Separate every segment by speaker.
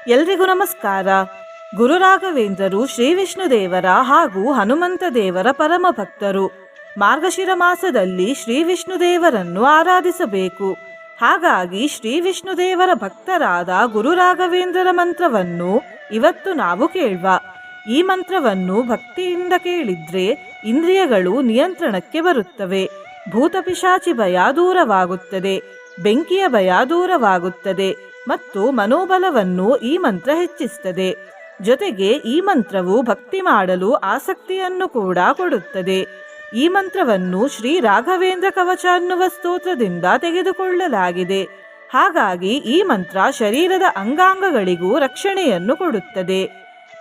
Speaker 1: ಎಲ್ರಿಗೂ ನಮಸ್ಕಾರ. ಗುರು ರಾಘವೇಂದ್ರರು ಶ್ರೀ ವಿಷ್ಣುದೇವರ ಹಾಗೂ ಹನುಮಂತ ದೇವರ ಪರಮ ಭಕ್ತರು. ಮಾರ್ಗಶಿರ ಮಾಸದಲ್ಲಿ ಶ್ರೀ ವಿಷ್ಣುದೇವರನ್ನು ಆರಾಧಿಸಬೇಕು. ಹಾಗಾಗಿ ಶ್ರೀ ವಿಷ್ಣುದೇವರ ಭಕ್ತರಾದ ಗುರು ರಾಘವೇಂದ್ರರ ಮಂತ್ರವನ್ನು ಇವತ್ತು ನಾವು ಕೇಳುವ. ಈ ಮಂತ್ರವನ್ನು ಭಕ್ತಿಯಿಂದ ಕೇಳಿದ್ರೆ ಇಂದ್ರಿಯಗಳು ನಿಯಂತ್ರಣಕ್ಕೆ ಬರುತ್ತವೆ. ಭೂತಪಿಶಾಚಿ ಭಯ ದೂರವಾಗುತ್ತದೆ, ಬೆಂಕಿಯ ಭಯ ದೂರವಾಗುತ್ತದೆ ಮತ್ತು ಮನೋಬಲವನ್ನು ಈ ಮಂತ್ರ ಹೆಚ್ಚಿಸುತ್ತದೆ. ಜೊತೆಗೆ ಈ ಮಂತ್ರವು ಭಕ್ತಿ ಮಾಡಲು ಆಸಕ್ತಿಯನ್ನು ಕೂಡ ಕೊಡುತ್ತದೆ. ಈ ಮಂತ್ರವನ್ನು ಶ್ರೀ ರಾಘವೇಂದ್ರ ಕವಚ ಅನ್ನುವ ಸ್ತೋತ್ರದಿಂದ ತೆಗೆದುಕೊಳ್ಳಲಾಗಿದೆ. ಹಾಗಾಗಿ ಈ ಮಂತ್ರ ಶರೀರದ ಅಂಗಾಂಗಗಳಿಗೂ ರಕ್ಷಣೆಯನ್ನು ಕೊಡುತ್ತದೆ.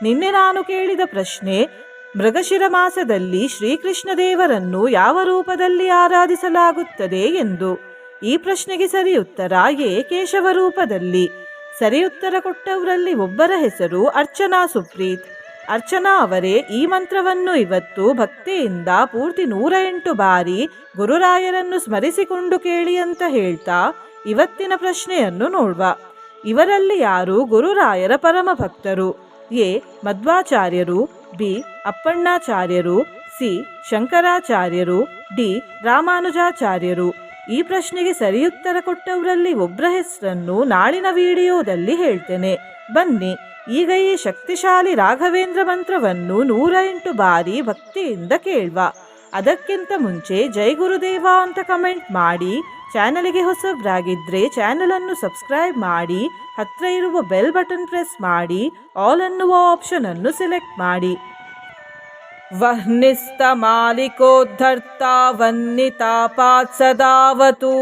Speaker 1: ನಿನ್ನೆ ನಾನು ಕೇಳಿದ ಪ್ರಶ್ನೆ, ಮೃಗಶಿರ ಮಾಸದಲ್ಲಿ ಶ್ರೀಕೃಷ್ಣ ದೇವರನ್ನು ಯಾವ ರೂಪದಲ್ಲಿ ಆರಾಧಿಸಲಾಗುತ್ತದೆ ಎಂದು. ಈ ಪ್ರಶ್ನೆಗೆ ಸರಿ ಉತ್ತರ ಎ, ಕೇಶವ ರೂಪದಲ್ಲಿ. ಸರಿ ಉತ್ತರ ಕೊಟ್ಟವರಲ್ಲಿ ಒಬ್ಬರ ಹೆಸರು ಅರ್ಚನಾ ಸುಪ್ರೀತ್. ಅರ್ಚನಾ ಅವರೇ ಈ ಮಂತ್ರವನ್ನು ಇವತ್ತು ಭಕ್ತಿಯಿಂದ ಪೂರ್ತಿ 108 ಬಾರಿ ಗುರುರಾಯರನ್ನು ಸ್ಮರಿಸಿಕೊಂಡು ಕೇಳಿ ಅಂತ ಹೇಳ್ತಾ ಇವತ್ತಿನ ಪ್ರಶ್ನೆಯನ್ನು ನೋಡುವ. ಇವರಲ್ಲಿ ಯಾರು ಗುರುರಾಯರ ಪರಮ ಭಕ್ತರು? ಎ, ಮಧ್ವಾಚಾರ್ಯರು, ಬಿ, ಅಪ್ಪಣ್ಣಾಚಾರ್ಯರು, ಸಿ, ಶಂಕರಾಚಾರ್ಯರು, ಡಿ, ರಾಮಾನುಜಾಚಾರ್ಯರು. ಈ ಪ್ರಶ್ನೆಗೆ ಸರಿಯುತ್ತರ ಕೊಟ್ಟವರಲ್ಲಿ ಒಬ್ಬರ ಹೆಸರನ್ನು ನಾಳಿನ ವಿಡಿಯೋದಲ್ಲಿ ಹೇಳ್ತೇನೆ. ಬನ್ನಿ ಈಗ ಈ ಶಕ್ತಿಶಾಲಿ ರಾಘವೇಂದ್ರ ಮಂತ್ರವನ್ನು 108 ಬಾರಿ ಭಕ್ತಿಯಿಂದ ಕೇಳುವ. ಅದಕ್ಕಿಂತ ಮುಂಚೆ ಜೈ ಗುರುದೇವ ಅಂತ ಕಮೆಂಟ್ ಮಾಡಿ, ಚಾನಲ್ಗೆ ಹೊಸಬ್ರಾಗಿದ್ರೆ ಚಾನಲನ್ನು ಸಬ್ಸ್ಕ್ರೈಬ್ ಮಾಡಿ, ಹತ್ರ ಇರುವ ಬೆಲ್ ಬಟನ್ ಪ್ರೆಸ್ ಮಾಡಿ, ಆಲ್ ಅನ್ನುವ ಆಪ್ಷನ್ ಅನ್ನು ಸೆಲೆಕ್ಟ್ ಮಾಡಿ. ವಹ್ನಿಸ್ತಮಾಲಿಕೋದ್ಧರ್ತಾ ವನ್ನಿತಾಪಾತ್ ಸದಾವತು,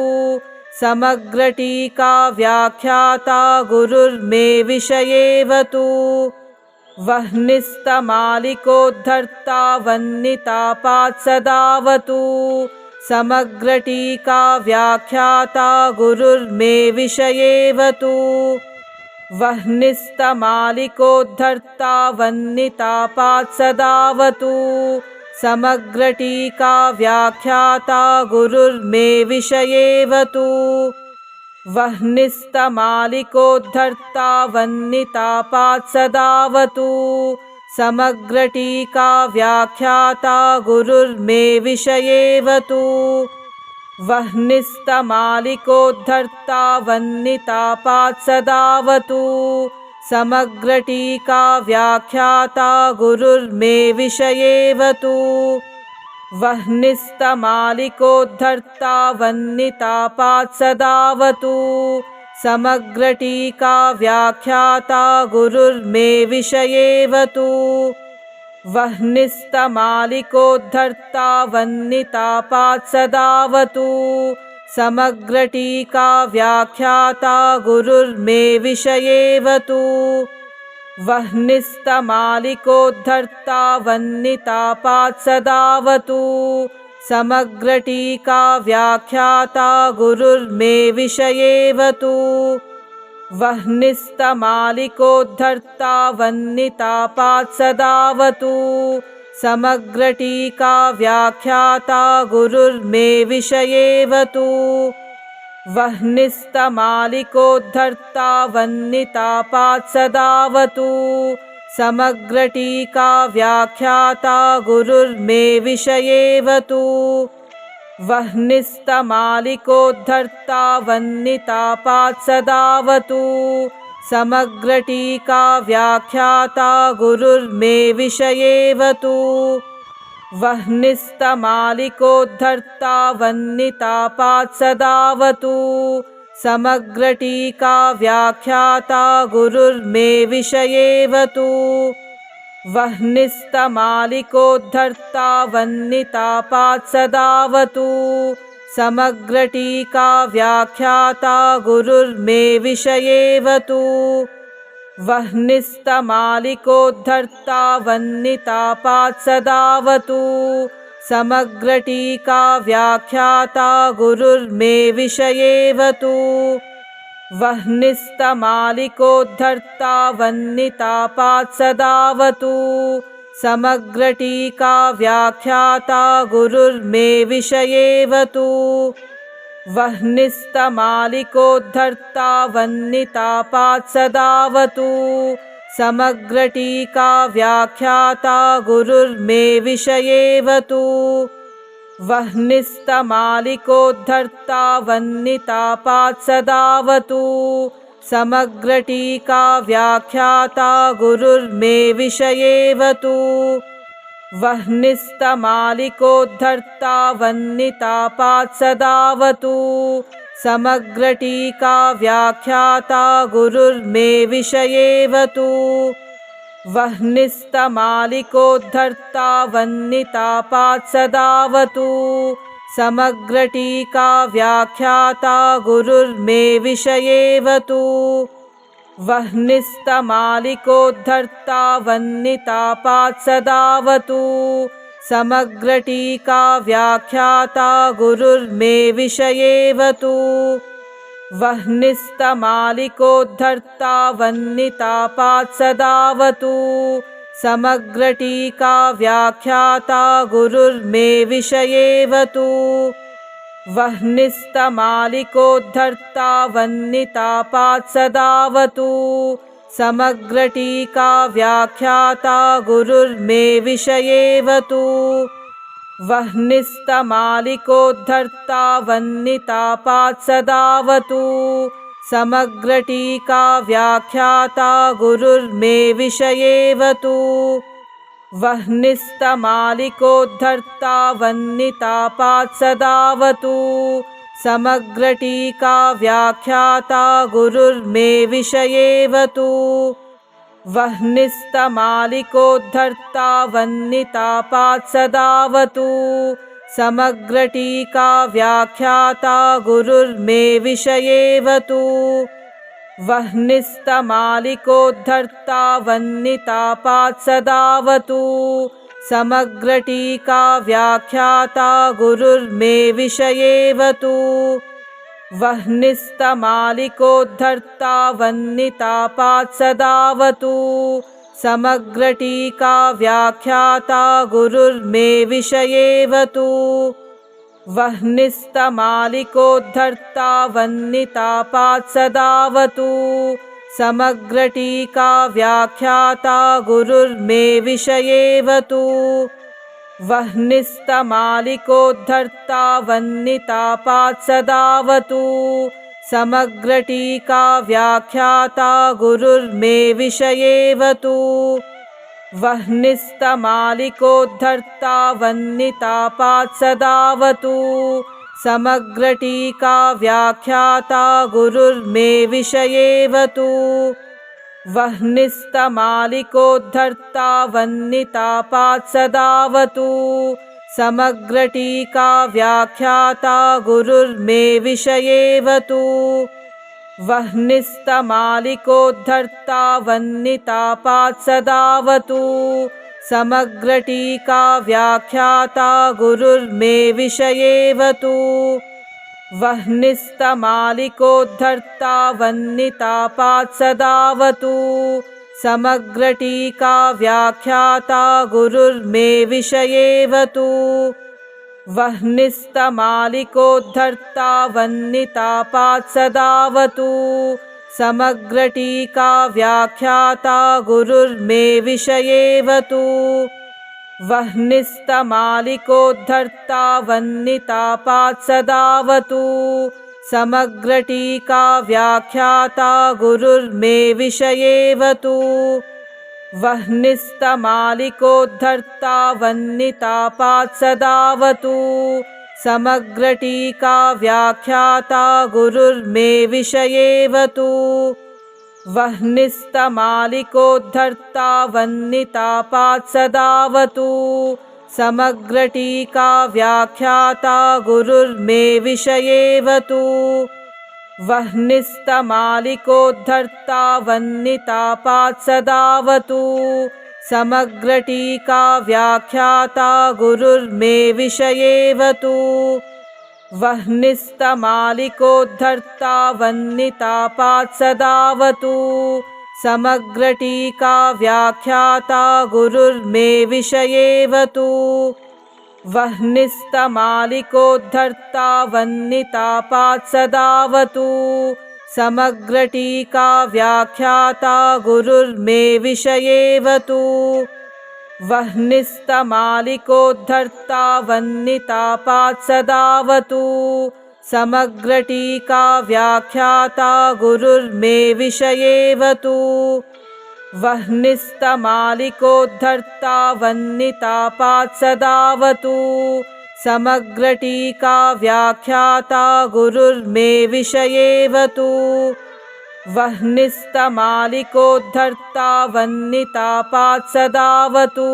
Speaker 1: ಸಮಗ್ರ ಟೀಕಾ ವ್ಯಾಖ್ಯಾತಾ ಗುರುರ್ಮೇ ವಿಷಯೇವತು. ವಹ್ನಿಸ್ತಮಾಲಿಕೋದ್ಧರ್ತಾ ವನ್ನಿತಾಪಾತ್ ಸದಾವತು, ಸಮಗ್ರ ಟೀಕಾ ವ್ಯಾಖ್ಯಾತಾ ಗುರುರ್ಮೇ ವಿಷಯೇವತು. ವಹ್ನಿಸ್ತಮಾಲಿಕೋದ್ಧರ್ತಾ ವನ್ನಿತಾಪಾತ್ ಸದಾವತು, ಸಮಗ್ರ ಟೀಕಾ ವ್ಯಾಖ್ಯಾತಾ ಗುರುರ್ಮೇ ವಿಷಯೇವತು. ವಹ್ನಿಸ್ತಮಾಲಿಕೋದ್ಧರ್ತಾ ವನ್ನಿತಾಪಾತ್ ಸದಾವತು, ಸಮಗ್ರ ಟೀಕಾ ವ್ಯಾಖ್ಯಾತಾ ಗುರುರ್ಮೇ ವಿಷಯೇವತು. ವಹ್ನಿಸ್ತಮಾಲಿಕೋದ್ಧರ್ತಾ ವನ್ನಿತಾಪಾತ್ ಸದಾವತು, ಸಮಗ್ರ ಟೀಕಾ ವ್ಯಾಖ್ಯಾತಾ ಗುರುರ್ಮೇ ವಿಷಯೇವತು. ವಹ್ನಿಸ್ತಮಾಲಿಕೋದ್ಧರ್ತಾ ವನ್ನಿತಾಪಾತ್ ಸದಾವತು, ಸಮಗ್ರ ಟೀಕಾ ವ್ಯಾಖ್ಯಾತಾ ಗುರುರ್ಮೇ ವಿಷಯೇವತು. ವಹ್ನಿಸ್ತಮಾಲಿಕೋದ್ಧರ್ತಾ ವನ್ನಿತಾಪಾತ್ ಸದಾವತು, ಸಮಗ್ರ ಟೀಕಾ ವ್ಯಾಖ್ಯಾತಾ ಗುರುರ್ಮೇ ವಿಷಯೇವತು. ವಹ್ನಿಸ್ತಮಾಲಿಕೋದ್ಧರ್ತಾ ವನ್ನಿತಾಪಾತ್ ಸದಾವತು, ಸಮಗ್ರ ಟೀಕಾ ವ್ಯಾಖ್ಯಾತಾ ಗುರುರ್ಮೇ ವಿಷಯೇವತು. ವಹ್ನಿಸ್ತಮಾಲಿಕೋದ್ಧರ್ತಾ ವನ್ನಿತಾಪಾತ್ ಸದಾವತು, ಸಮಗ್ರ ಟೀಕಾ ವ್ಯಾಖ್ಯಾತಾ ಗುರುರ್ಮೇ ವಿಷಯೇವತು. ವಹ್ನಿಸ್ತಮಾಲಿಕೋದ್ಧರ್ತಾ ವನ್ನಿತಾಪಾತ್ ಸದಾವತು, ಸಮಗ್ರ ಟೀಕಾ ವ್ಯಾಖ್ಯಾತಾ ಗುರುರ್ಮೇ ವಿಷಯೇವತು. ವಹ್ನಿಸ್ತಮಾಲಿಕೋದ್ಧರ್ತಾ ವನ್ನಿತಾಪಾತ್ ಸದಾವತು, ಸಮಗ್ರ ಟೀಕಾ ವ್ಯಾಖ್ಯಾತಾ ಗುರುರ್ಮೇ ವಿಷಯೇವತು. ವಹ್ನಿಸ್ತಮಾಲಿಕೋದ್ಧರ್ತಾ ವನ್ನಿತಾಪಾತ್ ಸದಾವತು, ಸಮಗ್ರ ಟೀಕಾ ವ್ಯಾಖ್ಯಾತಾ ಗುರುರ್ಮೇ ವಿಷಯೇವತು. ವಹ್ನಿಸ್ತಮಾಲಿಕೋದ್ಧರ್ತಾ ವನ್ನಿತಾಪಾತ್ ಸದಾವತು, ಸಮಗ್ರ ಟೀಕಾ ವ್ಯಾಖ್ಯಾತಾ ಗುರುರ್ಮೇ ವಿಷಯೇವತು. ವಹ್ನಿಸ್ತಮಾಲಿಕೋದ್ಧರ್ತಾ ವನ್ನಿತಾಪಾತ್ ಸದಾವತು, ಸಮಗ್ರ ಟೀಕಾ ವ್ಯಾಖ್ಯಾತಾ ಗುರುರ್ಮೇ ವಿಷಯೇವತು. ವಹ್ನಿಸ್ತಮಾಲಿಕೋದ್ಧರ್ತಾ ವನ್ನಿತಾಪಾತ್ ಸದಾವತು, ಸಮಗ್ರ ಟೀಕಾ ವ್ಯಾಖ್ಯಾತಾ ಗುರುರ್ಮೇ ವಿಷಯೇವತು. वह्निस्तमालिकोद्धर्ता वह्नितापात् सदावतु समग्रटीका व्याख्याता गुरुर्मे विषयेवतु वह्निस्तमालिकोद्धर्ता वह्नितापात् सदावतु समग्रटीका व्याख्याता गुरुर्मे विषयेवतु वह्निस्तमालिकोद्धर्ता वह्नितापात् सदावतु समग्रटीका व्याख्याता गुरुर्मे विषयेवतु वह्निस्तमालिकोद्धर्ता वह्नितापात् सदावतु समग्रटीका व्याख्याता गुरुर्मे विषयेवतु वह्निस्तमालिकोद्धर्ता वह्नितापात् सदावतु समग्रटीका व्याख्याता गुरुर्मे विषयेवतु वह्निस्तमालिकोद्धर्ता वह्नितापात् सदावतु समग्रटीका व्याख्याता गुरुर्मे विषयेवतु वह्निस्तमालिकोद्धर्ता वह्नितापात् सदावतु समग्रटीका व्याख्याता गुरुर्मे विषयेवतु वह्निस्तमालिकोद्धर्ता वह्नितापात् सदावतु समग्रटीका व्याख्याता गुरुर्मे विषयेवतु वह्निस्तमालिकोद्धर्ता वह्नितापात् सदावतु समग्रटीका व्याख्याता गुरुर्मे विषयेवतु वह्निस्तमालिकोद्धर्ता वह्नितापात् सदावतु समग्रटीका व्याख्याता गुरुर्मे विषयेवतु वह्निस्तमालिकोद्धर्ता वह्नितापात् सदावतु समग्रटीका व्याख्याता गुरुर्मे विषयेवतु वह्निस्तमालिकोद्धर्ता वह्नितापात् सदावतु समग्रटीका व्याख्याता गुरुर्मे विषयेवतु वह्निस्तमालिकोद्धर्ता वह्नितापात् सदावतु समग्रटीका व्याख्याता गुरुर्मे विषयेवतु वह्निस्तमालिकोद्धर्ता वह्नितापात् सदावतु समग्रटीका व्याख्याता गुरुर्मे विषयेवतु वह्निस्तमालिकोद्धर्ता वह्नितापात् सदावतु समग्रटीका व्याख्याता गुरुर्मे विषयेवतु वह्निस्तमालिकोद्धर्ता वह्नितापात् सदावतु समग्रटीका व्याख्याता गुरुर्मे विषयेवतु वह्निस्तमालिकोद्धर्ता वह्नितापात् सदावतु समग्रटीका व्याख्याता गुरुर्मे विषयेवतु वह्निस्तमालिकोद्धर्ता वह्नितापात् सदावतु समग्रटीका व्याख्याता गुरुर्मे विषयेवतु वह्निस्तमालिकोद्धर्ता वह्नितापात् सदावतु समग्रटीका व्याख्याता गुरुर्मे विषयेवतु वह्निस्तमालिकोद्धर्ता वह्नितापात् सदावतु समग्रटीका व्याख्याता गुरुर्मे विषयेवतु वह्निस्तमालिकोद्धर्ता वह्नितापात् सदावतु समग्रटीका व्याख्याता गुरुर्मे विषयेवतु वह्निस्तमालिकोद्धर्ता वह्नितापात् सदावतु समग्रटीका व्याख्याता गुरुर्मे विषयेवतु वह्निस्तमालिकोद्धर्ता वह्नितापात् सदावतु समग्रटीका व्याख्याता गुरुर्मे विषयेवतु वह्निस्तमालिकोद्धर्ता वह्नितापात् सदावतु समग्रटीका व्याख्याता गुरुर्मे विषयेवतु वह्निस्तमालिकोद्धर्ता वह्नितापात् सदावतु समग्रटीका व्याख्याता गुरुर्मे विषयेवतु वह्निस्तमालिकोद्धर्ता वह्नितापात् सदावतु समग्रटीका व्याख्याता गुरुर्मे विषयेवतु वह्निस्तमालिकोद्धर्ता वह्नितापात् सदावतु समग्रटीका व्याख्याता गुरुर्मे विषयेवतु वह्निस्तमालिकोद्धर्ता वह्नितापात् सदावतु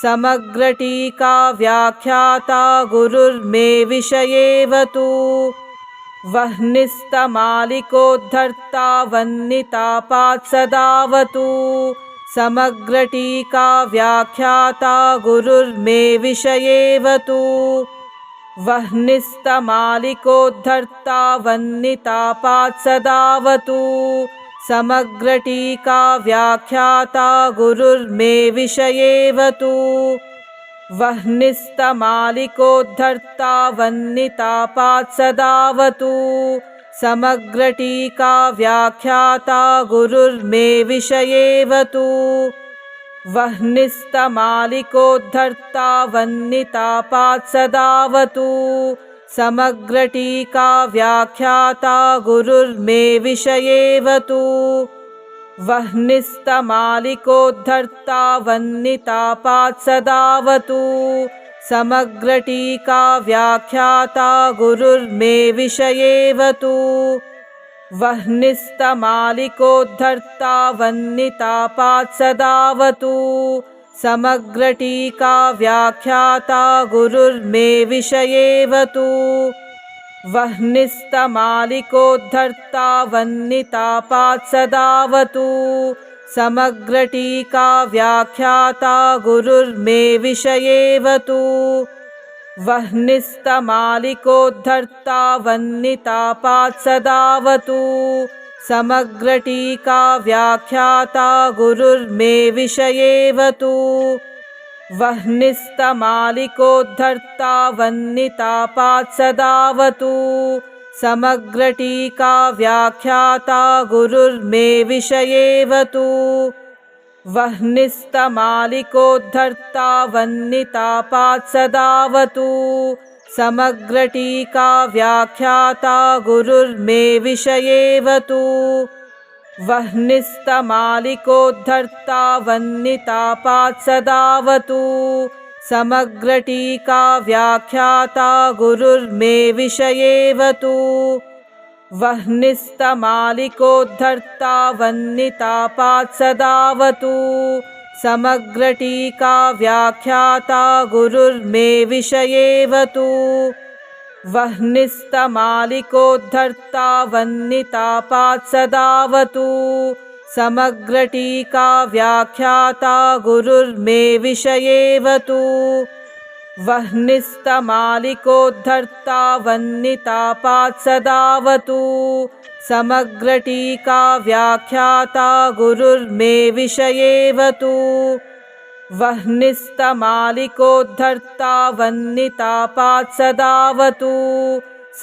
Speaker 1: समग्रटीका व्याख्याता गुरुर्मे विषयेवतु वह्निस्तमालिकोद्धर्ता वह्नितापात् सदावतु समग्रटीका व्याख्याता गुरुर्मे विषयेवतु वह्निस्तमालिकोद्धर्ता वह्नितापात् सदावतु समग्रटीका व्याख्याता गुरुर्मे विषयेवतु वह्निस्तमालिकोद्धर्ता वह्नितापात् सदावतु समग्रटीका व्याख्याता गुरुर्मे विषयेवतु वह्निस्तमालिकोद्धर्ता वह्नितापात् सदावतु समग्रटीका व्याख्याता गुरुर्मे विषयेवतु वह्निस्तमालिकोद्धर्ता वह्नितापात् सदावतु समग्रटीका व्याख्याता गुरुर्मे विषयेवतु वह्निस्तमालिकोद्धर्ता वह्नितापात् सदावतु समग्रटीका व्याख्याता गुरुर्मे विषयेवतु वह्निस्तमालिकोद्धर्ता वह्नितापात् सदावतु समग्रटीका व्याख्याता गुरुर्मे विषयेवतु वह्निस्तमालिकोद्धर्ता वह्नितापात् सदावतु समग्रटीका व्याख्याता गुरुर्मे विषयेवतु वह्निस्तमालिकोद्धर्ता वह्नितापात् सदावतु समग्रटीका व्याख्याता गुरुर्मे विषयेवतु वह्निस्तमालिकोद्धर्ता वह्नितापात् सदावतु समग्रटीका व्याख्याता गुरुर्मे विषयेवतु वह्निस्तमालिकोद्धर्ता वह्नितापात् सदावतु समग्रटीका व्याख्याता गुरुर्मे विषयेवतु वह्निस्तमालिकोद्धर्ता वह्नितापात् सदावतु समग्रटीका व्याख्याता गुरुर्मे विषयेवतु वह्निस्तमालिकोद्धर्ता वह्नितापात् सदावतु समग्रटीका व्याख्याता गुरुर्मे विषयेवतु वह्निस्तमालिकोद्धर्ता वह्नितापात् सदावतु समग्रटीका व्याख्याता गुरुर्मे विषयेवतु वह्निस्तमालिकोद्धर्ता वह्नितापात् सदावतु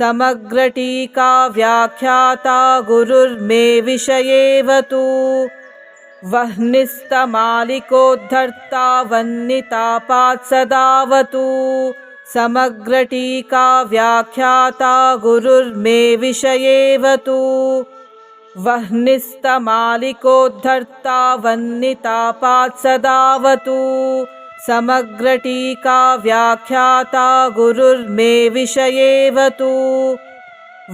Speaker 1: समग्रटीका व्याख्याता गुरुर्मे विषयेवतु वह्निस्तमालिकोद्धर्ता वह्नितापात् सदावतु समग्रटीका व्याख्याता गुरुर्मे विषयेवतु वह्निस्तमालिकोद्धर्ता वह्नितापात् सदावतु समग्रटीका व्याख्याता गुरुर्मे विषयेवतु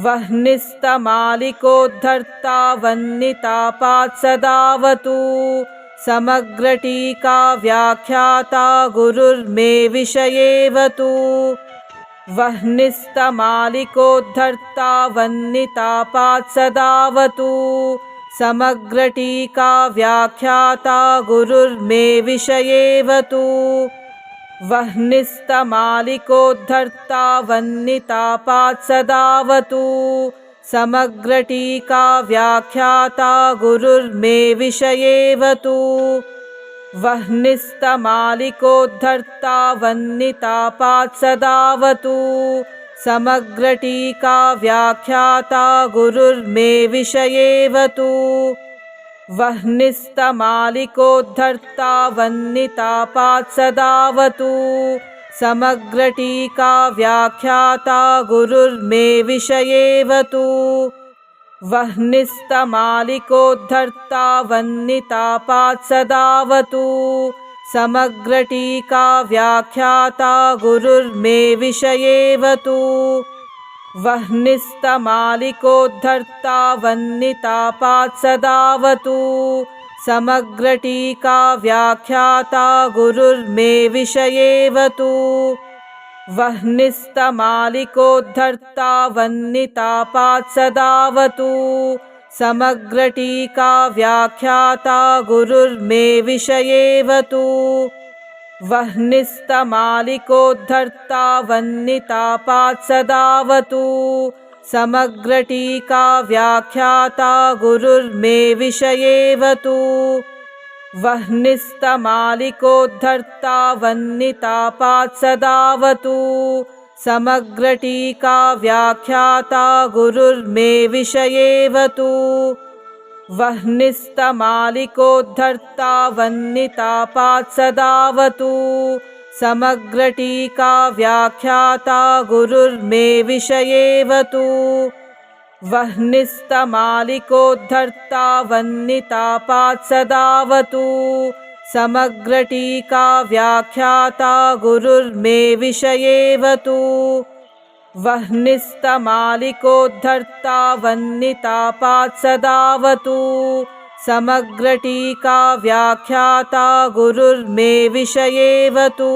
Speaker 1: वह्निस्तमालिकोद्धर्ता वह्नितापात् सदावतु समग्रटीका व्याख्याता गुरुर्मे विषयेवतु वह्निस्तमालिकोद्धर्ता वह्नितापात् सदावतु समग्रटीका व्याख्याता गुरुर्मे विषयेवतु वह्निस्तमालिकोद्धर्ता वह्नितापात् सदावतु समग्रटीका व्याख्याता गुरुर्मे विषयेवतु वह्निस्तमालिकोद्धर्ता वह्नितापात् सदावतु समग्रटीका व्याख्याता गुरुर्मे विषयेवतु वह्निस्तमालिकोद्धर्ता वह्नितापात् सदावतु समग्रटीका व्याख्याता गुरुर्मे विषयेवतु वह्निस्तमालिकोद्धर्ता वह्नितापात् सदावतु समग्रटीका व्याख्याता गुरुर्मे विषयेवतु वह्निस्तमालिकोद्धर्ता वह्नितापात् सदावतु समग्रटीका व्याख्याता गुरुर्मे विषयेवतु वह्निस्तमालिकोद्धर्ता वह्नितापात् सदावतु समग्रटीका व्याख्याता गुरुर्मे विषयेवतु वह्निस्तमालिकोद्धर्ता वह्नितापात् सदावतु समग्रटीका व्याख्याता गुरुर्मे विषयेवतु वह्निस्तमालिकोद्धर्ता वह्नितापात् सदावतु समग्रटीका व्याख्याता गुरुर्मे विषयेवतु वह्निस्तमालिकोद्धर्ता वह्नितापात् सदावतु समग्रटीका व्याख्याता गुरुर्मे विषयेवतु वह्निस्तमालिकोद्धर्ता वह्नितापात् सदावतु समग्रटीका व्याख्याता गुरुर्मे विषयेवतु वह्निस्तमालिकोद्धर्ता वह्नितापात् सदावतु समग्रटीका व्याख्याता गुरुर्मे विषयेवतु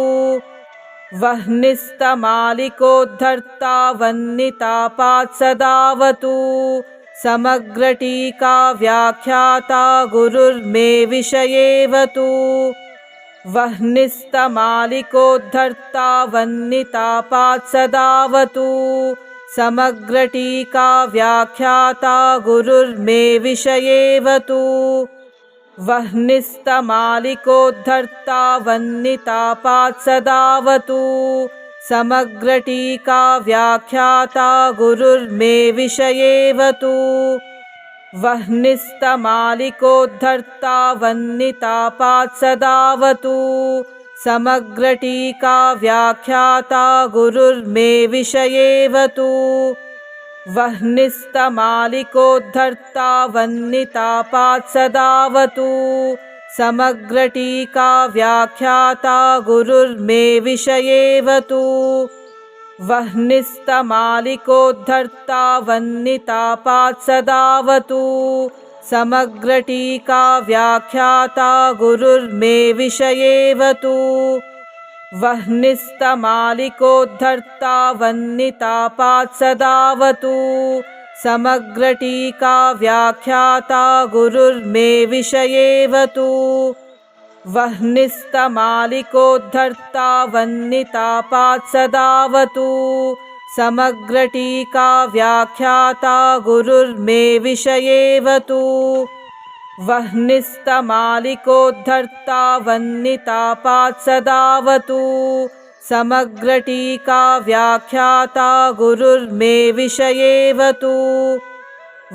Speaker 1: वह्निस्तमालिकोद्धर्ता वह्नितापात् सदावतु समग्रटीका व्याख्याता गुरुर्मे विषयेवतु वह्निस्तमालिकोद्धर्ता वह्नितापात् सदावतु समग्रटीका व्याख्याता गुरुर्मे विषयेवतु वह्निस्तमालिकोद्धर्ता वह्नितापात् सदावतु समग्रटीका व्याख्याता गुरुर्मे विषयेवतु वह्निस्तमालिकोद्धर्ता वह्नितापात् सदावतु समग्रटीका व्याख्याता गुरुर्मे विषयेवतु वह्निस्तमालिकोद्धर्ता वह्नितापात् सदावतु समग्रटीका व्याख्याता गुरुर्मे विषयेवतु वह्निस्तमालिकोद्धर्ता वह्नितापात् सदावतु समग्रटीका व्याख्याता गुरुर्मे विषयेवतु वह्निस्तमालिकोद्धर्ता वह्नितापात् सदावतु समग्रटीका व्याख्याता गुरुर्मे विषयेवतु वह्निस्तमालिकोद्धर्ता वह्नितापात् सदावतु समग्रटीका व्याख्याता गुरुर्मे विषयेवतु वह्निस्तमालिकोद्धर्ता वह्नितापात् सदावतु समग्रटीका व्याख्याता गुरुर्मे विषयेवतु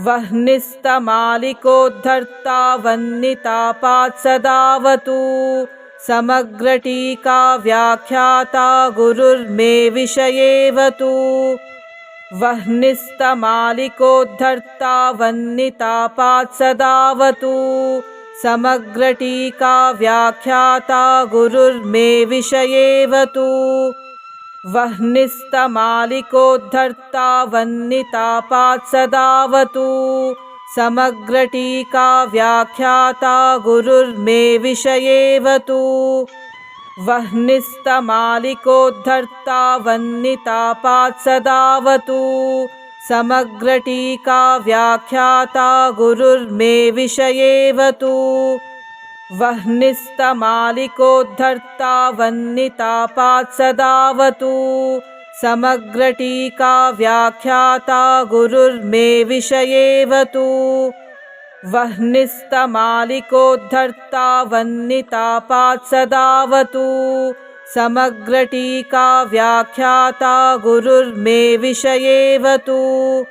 Speaker 1: वह्निस्तमालिकोद्धर्ता वह्नितापात् सदावतु समग्रटीका व्याख्याता गुरुर्मे विषयेवतु वह्निस्तमालिकोद्धर्ता वह्नितापात् सदावतु समग्रटीका व्याख्याता गुरुर्मे विषयेवतु वह्निस्तमालिकोद्धर्ता वह्नितापात् सदावतु समग्रटीका व्याख्याता गुरुर्मे विषयेवतु वह्निस्तमालिकोद्धर्ता वह्नितापात् सदावतु समग्रटीका व्याख्याता गुरुर्मे विषयेवतु वह्निस्तमालिकोद्धर्ता वह्नितापात् सदावतु समग्रटीका व्याख्याता गुरुर्मे विषयेवतु वह्निस्तमालिकोद्धर्ता वह्नितापात् सदावतु। समग्रटीका व्याख्याता गुरुर्मे विषयेवतु।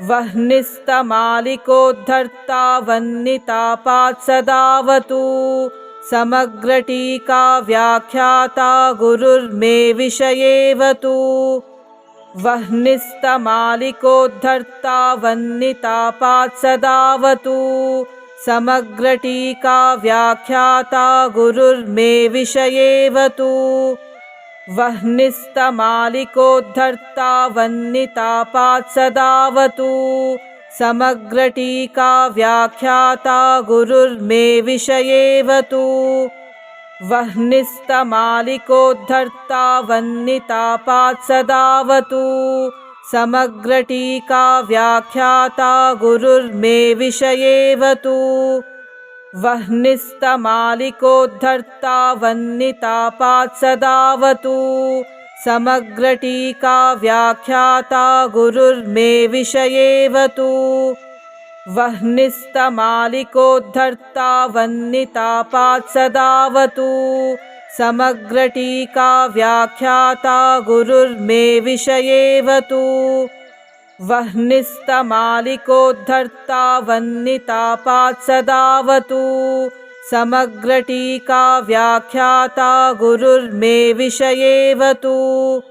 Speaker 1: वह्निस्तमालिकोद्धर्ता वह्नितापात् सदावतु। समग्रटीका व्याख्याता गुरुर्मे विषयेवतु। वह्निस्तमालिकोद्धर्ता वह्नितापात् सदावतु। समग्रटीका व्याख्याता गुरुर्मे विषयेवतु। वह्निस्तमालिकोद्धर्ता वह्नितापात् सदावतु। समग्रटीका व्याख्याता गुरुर्मे विषयेवतु। वह्निस्तमालिकोद्धर्ता वह्नितापात् सदावतु। समग्रटीका व्याख्याता गुरुर्मे विषयेवतु। वह्निस्तमालिकोद्धर्ता वह्नितापात् सदावतु। समग्रटीका व्याख्याता गुरुर्मे विषयेवतु। वह्निस्तमालिकोद्धर्ता वह्नितापात् सदावतु। समग्रटीका व्याख्याता गुरुर्मे विषयेवतु। वह्निस्तमालिकोद्धर्ता वह्नितापात् सदावतु। समग्रटीका व्याख्याता गुरुर्मे विषयेवतु।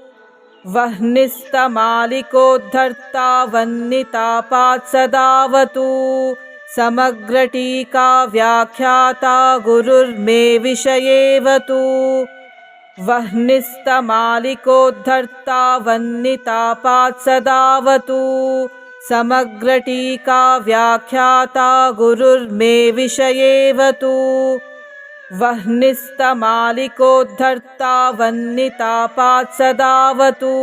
Speaker 1: वह्निस्तमालिकोद्धर्ता वह्नितापात् सदावतु। समग्रटीका व्याख्याता गुरुर्मे विषयेवतु। वह्निस्तमालिकोद्धर्ता वह्नितापात् सदावतु। समग्रटीका व्याख्याता गुरुर्मे विषयेवतु। वह्निस्तमालिकोद्धर्ता वह्नितापात् सदावतु।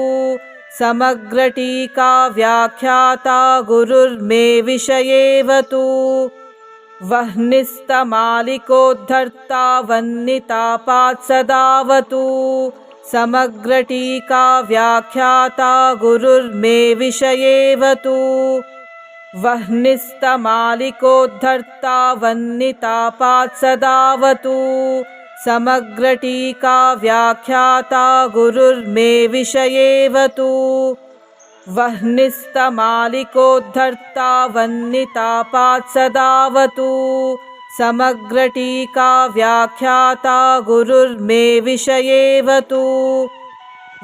Speaker 1: समग्रटीका व्याख्याता गुरुर्मे विषयेवतु। वह्निस्तमालिकोद्धर्ता वह्नितापात् सदावतु। समग्रटीका व्याख्याता गुरुर्मे विषयेवतु। वह्निस्तमालिकोद्धर्ता वह्नितापात् सदावतु। समग्रटीका व्याख्याता गुरुर्मे विषयेवतु। वह्निस्तमालिकोद्धर्ता वह्नितापात् सदावतु। समग्रटीका व्याख्याता गुरुर्मे विषयेवतु।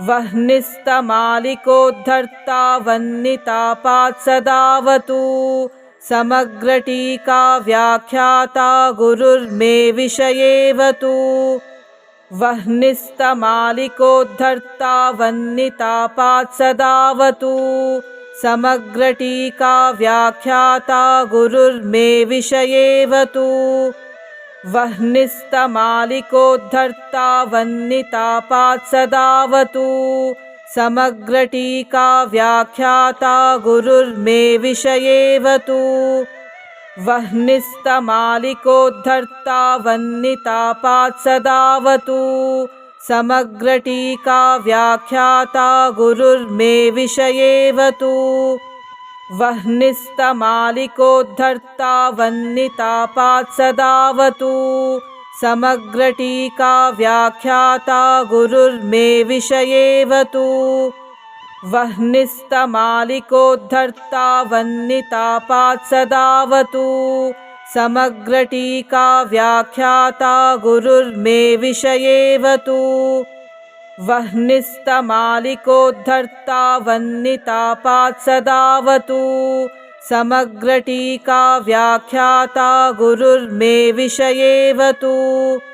Speaker 1: वह्निस्तमालिकोद्धर्ता वह्नितापात् सदावतु। समग्रटीका व्याख्याता गुरुर्मे विषयेवतु। वह्निस्तमालिकोद्धर्ता वह्नितापात् सदावतु। समग्रटीका व्याख्याता गुरुर्मे विषयेवतु। वह्निस्तमालिकोद्धर्ता वह्नितापात् सदावतु। समग्रटीका व्याख्याता गुरुर्मे विषयेवतु। वह्निस्तमालिकोद्धर्ता वह्नितापात् सदावतु। समग्रटीका व्याख्याता गुरुर्मे विषयेवतु। वह्निस्तमालिकोद्धर्ता वह्नितापात् सदावतु। समग्रटीका व्याख्याता गुरुर्मे विषयेवतु। वह्निस्तमालिकोद्धर्ता वह्नितापात् सदावतु। समग्रटीका व्याख्याता गुरुर्मे विषयेवतु। वह्निस्तमालिकोद्धर्ता वह्नितापात् सदावतु। समग्रटीका व्याख्याता गुरुर्मे विषयेवतु।